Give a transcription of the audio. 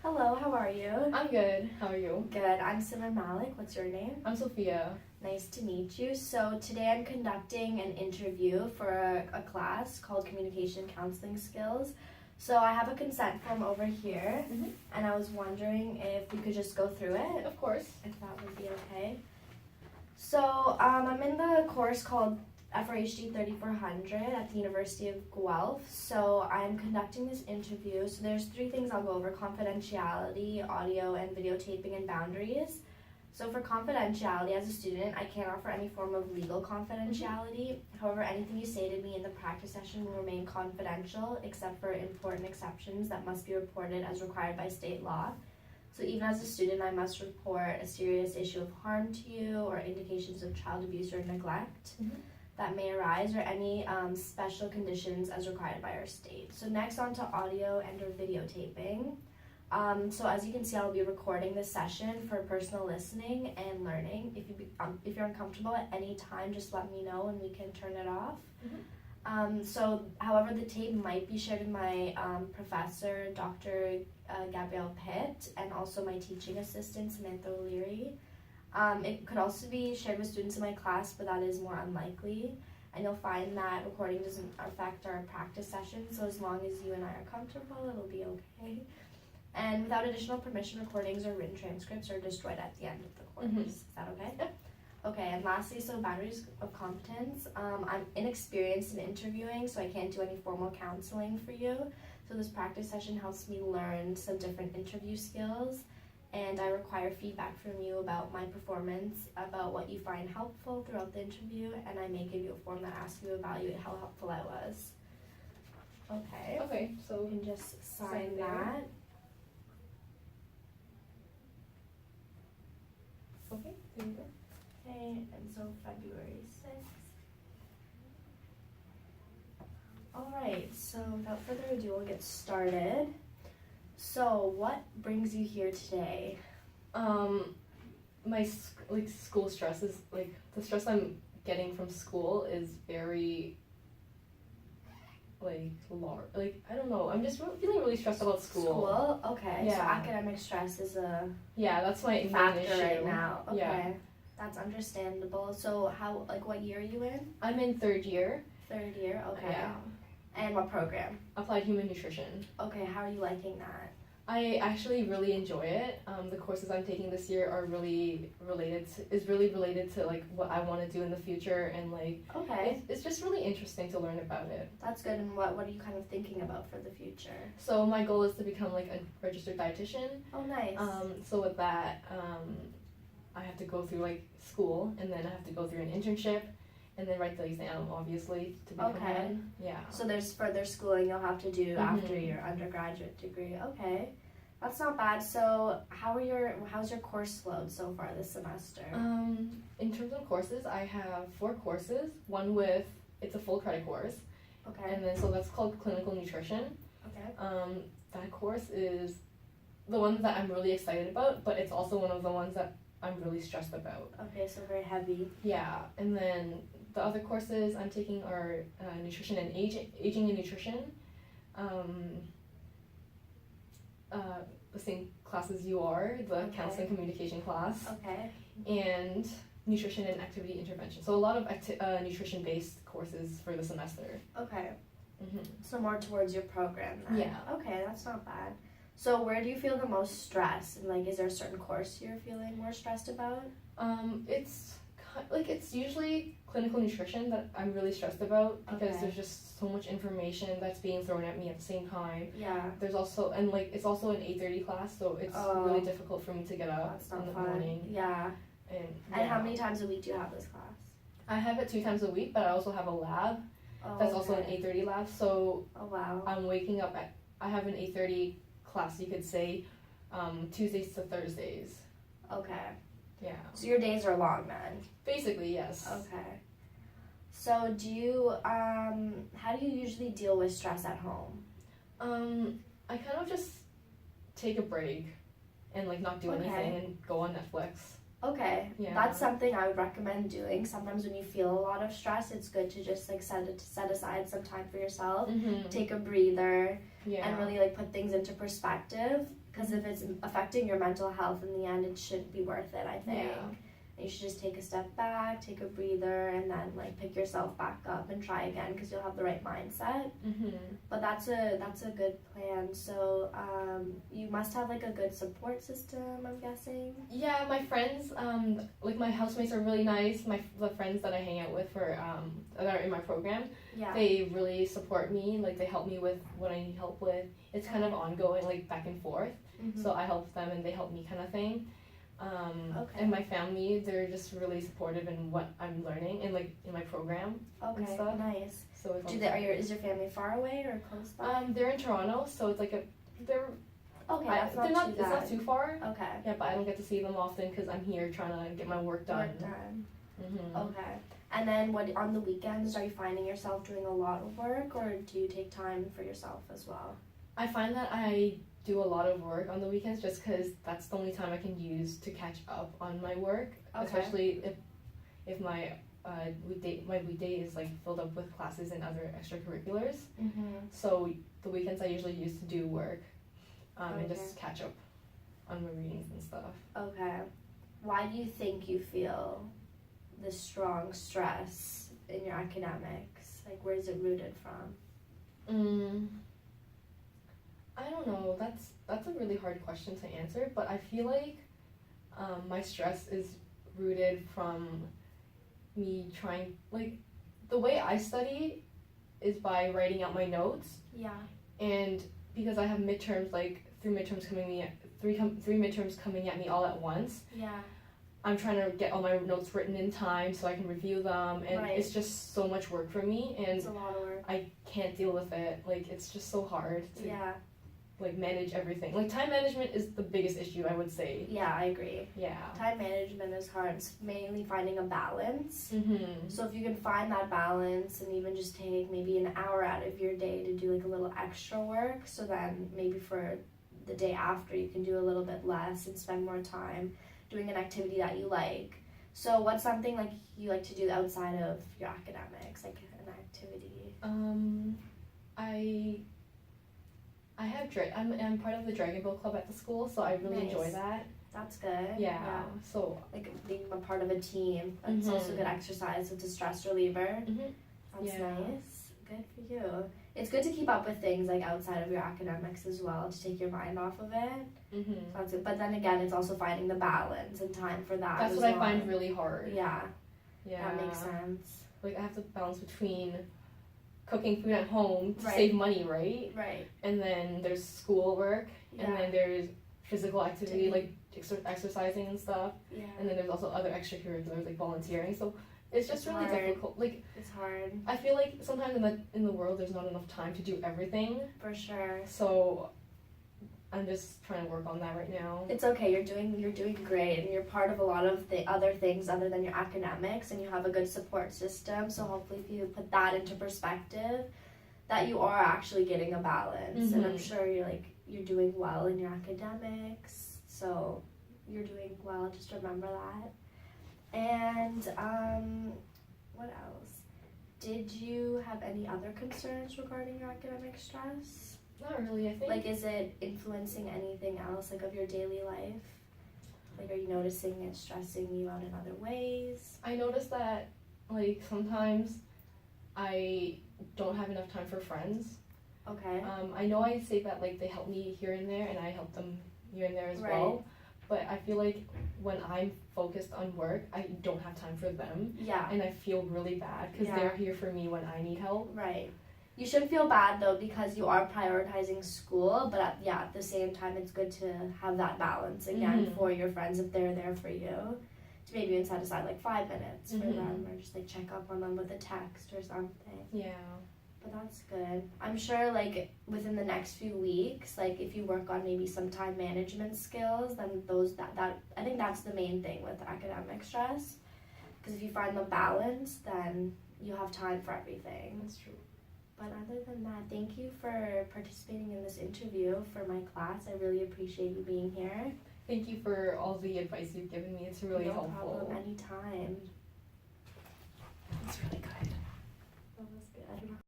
Hello, how are you? I'm good. How are you? Good. I'm Simmer Malik. What's your name? I'm Sophia. Nice to meet you. So today I'm conducting an interview for a class called Communication Counseling Skills. So I have a consent form over here, and I was wondering if we could just go through it, Of course. if that would be okay. So I'm in the course called FRHD 3400 at the University of Guelph. So I'm conducting this interview. So there's three things I'll go over: confidentiality, audio and videotaping, and boundaries. So for confidentiality, as a student, I can't offer any form of legal confidentiality. However, anything you say to me in the practice session will remain confidential, except for important exceptions that must be reported as required by state law. So even as a student, I must report a serious issue of harm to you or indications of child abuse or neglect that may arise, or any special conditions as required by our state. So next on to audio and or videotaping. So as you can see, I'll be recording this session for personal listening and learning. If you're uncomfortable at any time, just let me know and we can turn it off. However, the tape might be shared with my professor, Dr. Gabrielle Pitt, and also my teaching assistant, Samantha O'Leary. It could also be shared with students in my class, but that is more unlikely. And you'll find that recording doesn't affect our practice sessions, so as long as you and I are comfortable, it'll be okay. And without additional permission, recordings or written transcripts are destroyed at the end of the course. Is that okay? Yep. Okay, and lastly, so boundaries of competence. I'm inexperienced in interviewing, so I can't do any formal counseling for you. So this practice session helps me learn some different interview skills, and I require feedback from you about my performance, about what you find helpful throughout the interview, and I may give you a form that asks you to evaluate how helpful I was. Okay. Okay, so You can just sign sign there. that. okay, there you go. Okay, and so February 6th. Alright, so without further ado, we'll get started. So, what brings you here today? My school stress is the stress I'm getting from school is very large. I don't know. I'm just feeling really stressed about school. Okay, Yeah. so academic stress is a Yeah, that's my main factor issue right now. Okay. Yeah. That's understandable. So what year are you in? I'm in third year. Third year, okay. Yeah. And what program? Applied Human Nutrition. Okay, how are you liking that? I actually really enjoy it. The courses I'm taking this year are really related to like what I want to do in the future, and Okay, it's just really interesting to learn about it. that's good. And what are you kind of thinking about for the future? So my goal is to become like a registered dietitian. Oh, nice. So with that, I have to go through like school, and then I have to go through an internship, and then write the exam, obviously, to become Okay. one. Yeah. So there's further schooling you'll have to do after your undergraduate degree. Okay, that's not bad. So how's your course load so far this semester? In terms of courses, I have 4 courses. It's a full credit course, Okay. and then so that's called clinical nutrition. Okay. That course is the one that I'm really excited about, but it's also one of the ones that I'm really stressed about. Okay. So very heavy. Yeah, and then the other courses I'm taking are nutrition and aging and nutrition. The same class as you are, the Okay. counseling communication class, Okay. and nutrition and activity intervention. So a lot of nutrition-based courses for the semester. Okay. So more towards your program then. Yeah. Okay, that's not bad. So where do you feel the most stress? And is there a certain course you're feeling more stressed about? It's usually clinical nutrition that I'm really stressed about, because Okay. there's just so much information that's being thrown at me at the same time. Yeah. There's also it's also an 8:30 class, so it's Oh. really difficult for me to get up That's in not the fun. morning. Yeah. And And how many times a week do you have this class? I have it 2 times a week, but I also have a lab Oh, that's also an okay. 8:30 lab. So Oh, wow. I'm waking up I have an 8:30 class, you could say, Tuesdays to Thursdays. Okay. Yeah. So your days are long then? Basically, yes. Okay. So do you, how do you usually deal with stress at home? I kind of just take a break and not do Okay. anything and go on Netflix. Okay, Yeah. that's something I would recommend doing. Sometimes when you feel a lot of stress, it's good to just set aside some time for yourself, Mm-hmm. take a breather, Yeah. and really put things into perspective. Because if it's affecting your mental health in the end, it should be worth it, I think. Yeah. You should just take a step back, take a breather, and then like pick yourself back up and try again because you'll have the right mindset. But that's a good plan. So you must have like a good support system, I'm guessing. Yeah, my friends, like my housemates are really nice. The friends that I hang out with for that are in my program, Yeah. they really support me. Like they help me with what I need help with. It's kind of ongoing, like back and forth. So I help them and they help me, kind of thing. And my family, they're just really supportive in what I'm learning and like in my program and Okay, stuff. nice. So if Is your family far away or close by? they're in Toronto, so it's like they're Okay, it's not too far. Okay. Yeah, but I don't get to see them often because I'm here trying to get my work done. Okay. And then what on the weekends, are you finding yourself doing a lot of work, or do you take time for yourself as well? I find that I do a lot of work on the weekends just because that's the only time I can use to catch up on my work, especially if my weekday is like filled up with classes and other extracurriculars. So the weekends I usually use to do work and just catch up on my readings and stuff. Okay. Why do you think you feel this strong stress in your academics? Like, where is it rooted from? I don't know. That's a really hard question to answer, but I feel like my stress is rooted from me trying, like, the way I study is by writing out my notes. Yeah. And because I have midterms, like three midterms coming at me all at once. Yeah. I'm trying to get all my notes written in time so I can review them, and it's just so much work for me, and it's a lot of work. I can't deal with it. Like, it's just so hard to like manage everything. Like, time management is the biggest issue, I would say. Yeah, I agree. Yeah. Time management is hard. It's mainly finding a balance. Mm-hmm. So if you can find that balance and even just take maybe an hour out of your day to do like a little extra work, so then maybe for the day after you can do a little bit less and spend more time doing an activity that you like. So what's something like you like to do outside of your academics, like an activity? I'm part of the Dragon Boat Club at the school, so I really enjoy that. That's good. Yeah. So like being a part of a team. That's also good exercise. It's a stress reliever. That's nice. Good for you. It's good to keep up with things like outside of your academics as well, to take your mind off of it. So that's good. But then again, it's also finding the balance and time for that. That's what I find really hard. Yeah. Yeah. That makes sense. Like, I have to balance between cooking food at home to save money, right? Right. And then there's schoolwork, and then there's physical activity, like exercising and stuff. Yeah. And then there's also other extracurriculars like volunteering. So it's just really difficult. Like, it's hard. I feel like sometimes in the world there's not enough time to do everything. For sure. So I'm just trying to work on that right now. It's okay. You're doing great, and you're part of a lot of the other things other than your academics, and you have a good support system. So hopefully, if you put that into perspective, that you are actually getting a balance. And I'm sure you're doing well in your academics. So you're doing well. Just remember that. And what else? Did you have any other concerns regarding your academic stress? Not really, I think. Like, is it influencing anything else, like, of your daily life? Like, are you noticing it stressing you out in other ways? I noticed that, like, sometimes I don't have enough time for friends. Okay. I know I say that, like, they help me here and there, and I help them here and there as well. But I feel like when I'm focused on work, I don't have time for them. Yeah. And I feel really bad because they're here for me when I need help. Right. You shouldn't feel bad, though, because you are prioritizing school, but at the same time, it's good to have that balance, again, for your friends if they're there for you. To maybe even set aside, like, 5 minutes for them, or just, like, check up on them with a text or something. Yeah. But that's good. I'm sure, like, within the next few weeks, like, if you work on maybe some time management skills, then I think that's the main thing with academic stress. Because if you find the balance, then you have time for everything. That's true. But other than that, thank you for participating in this interview for my class. I really appreciate you being here. Thank you for all the advice you've given me. It's really helpful. No problem, anytime. It's really good. That was good.